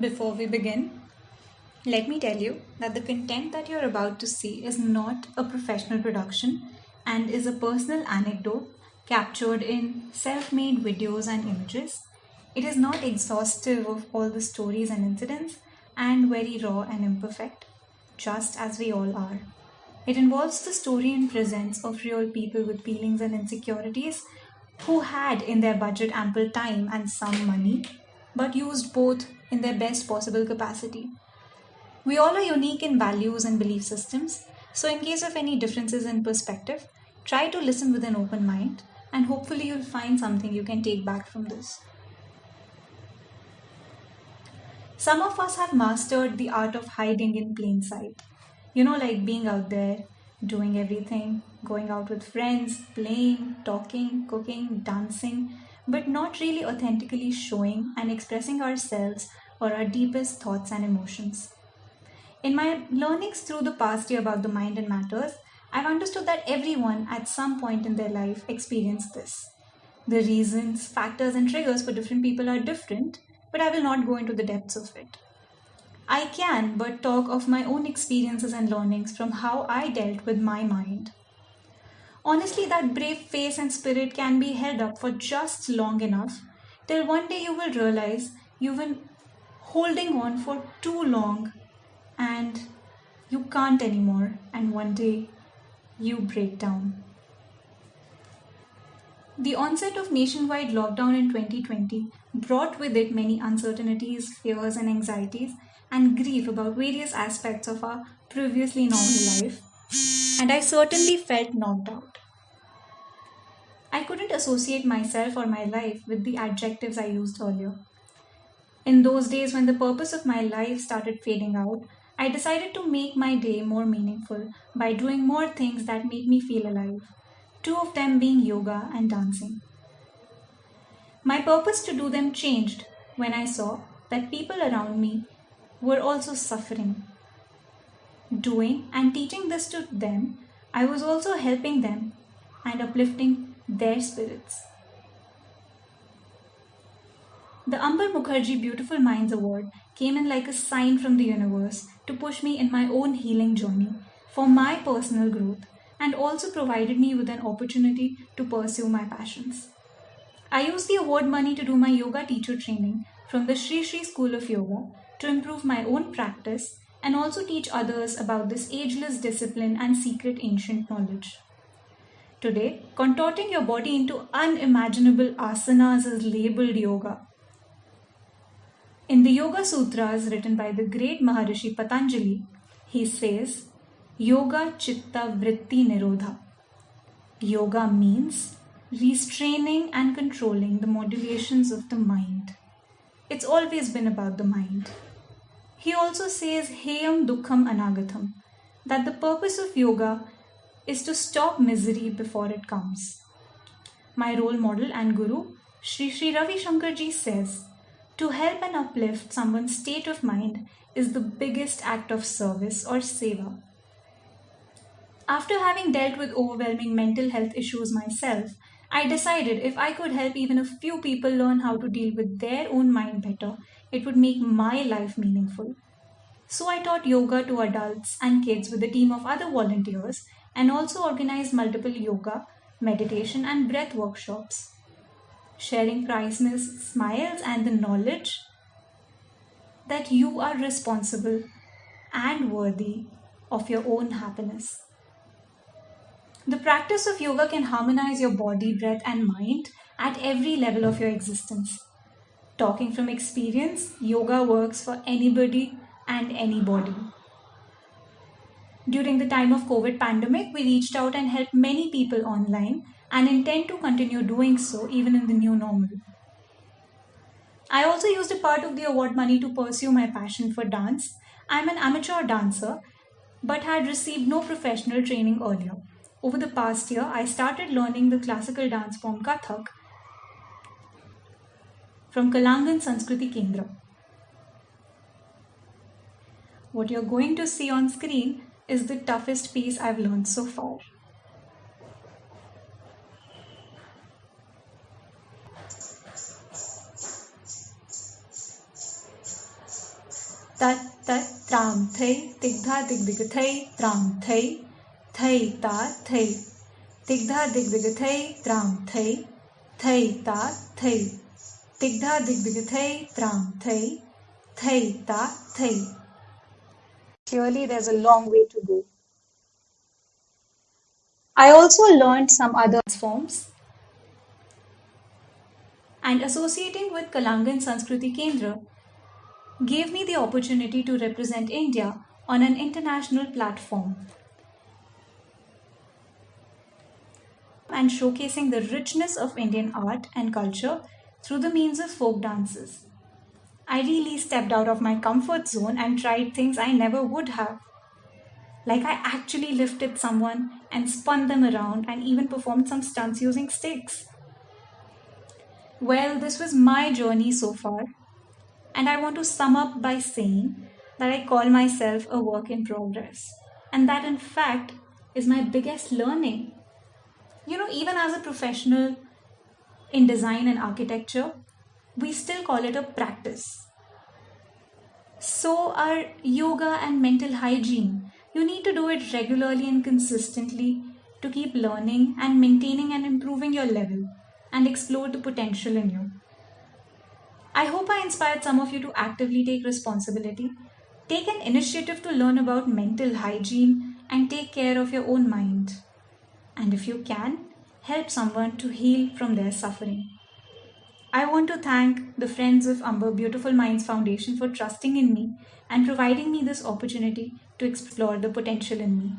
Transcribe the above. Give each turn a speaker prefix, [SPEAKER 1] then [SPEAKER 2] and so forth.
[SPEAKER 1] Before we begin, let me tell you that the content that you're about to see is not a professional production and is a personal anecdote captured in self made videos and images. It is not exhaustive of all the stories and incidents and very raw and imperfect, just as we all are. It involves the story and presence of real people with feelings and insecurities who had in their budget ample time and some money, but used both in their best possible capacity. We all are unique in values and belief systems, so in case of any differences in perspective, try to listen with an open mind and hopefully you'll find something you can take back from this. Some of us have mastered the art of hiding in plain sight. Like being out there, doing everything, going out with friends, playing, talking, cooking, dancing, but not really authentically showing and expressing ourselves or our deepest thoughts and emotions. In my learnings through the past year about the mind and matters, I've understood that everyone at some point in their life experienced this. The reasons, factors, and triggers for different people are different, but I will not go into the depths of it. I can but talk of my own experiences and learnings from how I dealt with my mind. Honestly, that brave face and spirit can be held up for just long enough till one day you will realize you've been holding on for too long and you can't anymore, and one day you break down. The onset of nationwide lockdown in 2020 brought with it many uncertainties, fears, and anxieties, and grief about various aspects of our previously normal life, and I certainly felt knocked out. I couldn't associate myself or my life with the adjectives I used earlier. In those days when the purpose of my life started fading out, I decided to make my day more meaningful by doing more things that made me feel alive, two of them being yoga and dancing. My purpose to do them changed when I saw that people around me were also suffering. Doing and teaching this to them, I was also helping them and uplifting their spirits. The Ambar Mukherjee Beautiful Minds Award came in like a sign from the universe to push me in my own healing journey for my personal growth and also provided me with an opportunity to pursue my passions. I used the award money to do my yoga teacher training from the Sri Sri School of Yoga to improve my own practice and also teach others about this ageless discipline and secret ancient knowledge. Today, contorting your body into unimaginable asanas is labeled yoga. In the Yoga Sutras written by the great Maharishi Patanjali, he says, Yoga Chitta Vritti Nirodha. Yoga means restraining and controlling the modulations of the mind. It's always been about the mind. He also says, Heyam Dukkham Anagatham, that the purpose of yoga is to stop misery before it comes. My role model and guru, Sri Sri Ravi Shankarji says, to help and uplift someone's state of mind is the biggest act of service or seva. After having dealt with overwhelming mental health issues myself, I decided if I could help even a few people learn how to deal with their own mind better, it would make my life meaningful. So I taught yoga to adults and kids with a team of other volunteers and also organized multiple yoga, meditation, and breath workshops, sharing priceless smiles and the knowledge that you are responsible and worthy of your own happiness. The practice of yoga can harmonize your body, breath, and mind at every level of your existence. Talking from experience, yoga works for anybody and anybody. During the time of COVID pandemic, we reached out and helped many people online and intend to continue doing so even in the new normal. I also used a part of the award money to pursue my passion for dance. I'm an amateur dancer but had received no professional training earlier. Over the past year, I started learning the classical dance form Kathak from Kalangan Sanskriti Kendra. What you're going to see on screen is the toughest piece I've learned so far. tat tat tram thai, tigdha dig dig thai, tram thai, thai ta thai, tigdha dig dig thai, tram thai, thai ta thai, tigdha dig dig thai, tram thai, thai ta thai. Clearly, there's a long way to go. I also learned some other forms, and associating with Kalangan Sanskriti Kendra gave me the opportunity to represent India on an international platform and showcasing the richness of Indian art and culture through the means of folk dances. I really stepped out of my comfort zone and tried things I never would have. Like I actually lifted someone and spun them around and even performed some stunts using sticks. Well, this was my journey so far, and I want to sum up by saying that I call myself a work in progress, and that in fact is my biggest learning. Even as a professional in design and architecture, we still call it a practice. So, our yoga and mental hygiene, you need to do it regularly and consistently to keep learning and maintaining and improving your level and explore the potential in you. I hope I inspired some of you to actively take responsibility, take an initiative to learn about mental hygiene, and take care of your own mind. And if you can, help someone to heal from their suffering. I want to thank the Friends of Amber Beautiful Minds Foundation for trusting in me and providing me this opportunity to explore the potential in me.